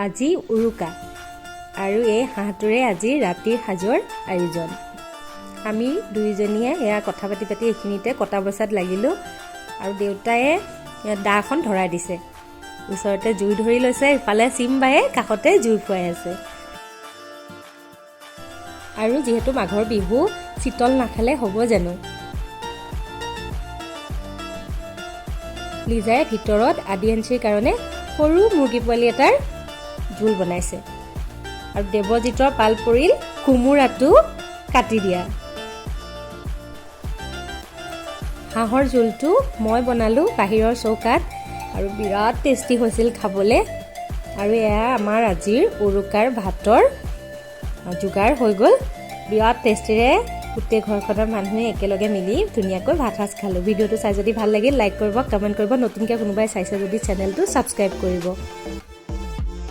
আজি উৰুকা আৰু এই হাঁহটোৰে আজি ৰাতিৰ সাজৰ আয়োজন। আমি দুইজনীয়ে এয়া কথা পাতি পাতি এইখিনিতে কটা বচাত লাগিলোঁ আৰু দেউতায়ে দাখন ধৰাই দিছে। ওচৰতে জুই ধৰি লৈছে, ইফালে চিমবায়ে কাষতে জুই ফুৱাই আছে। আৰু যিহেতু মাঘৰ বিহু, চিতল নাখালে হ'ব জানো? লিজাই ভিতৰত আদিয়াঞ্চিৰ কাৰণে সৰু মুৰ্গী পোৱালি এটাৰ জোল বনাইছে আৰু দেৱজিতৰ পাল পৰিল কোমোৰাটো কাটি দিয়া। হাঁহৰ জোলটো মই বনালোঁ বাহিৰৰ চৌকাত আৰু বিৰাট টেষ্টি হৈছিল খাবলৈ। আৰু এয়া আমাৰ আজিৰ উৰুকাৰ ভাতৰ যোগাৰ হৈ গ'ল। বিৰাট টেষ্টিৰে গোটেই ঘৰখনৰ মানুহে একেলগে মিলি ধুনীয়াকৈ ভাত সাজ খালোঁ। ভিডিঅ'টো চাই যদি ভাল লাগিল লাইক কৰিব, কমেণ্ট কৰিব, নতুনকৈ কোনোবাই চাইছে যদি চেনেলটো ছাবস্ক্ৰাইব কৰিব।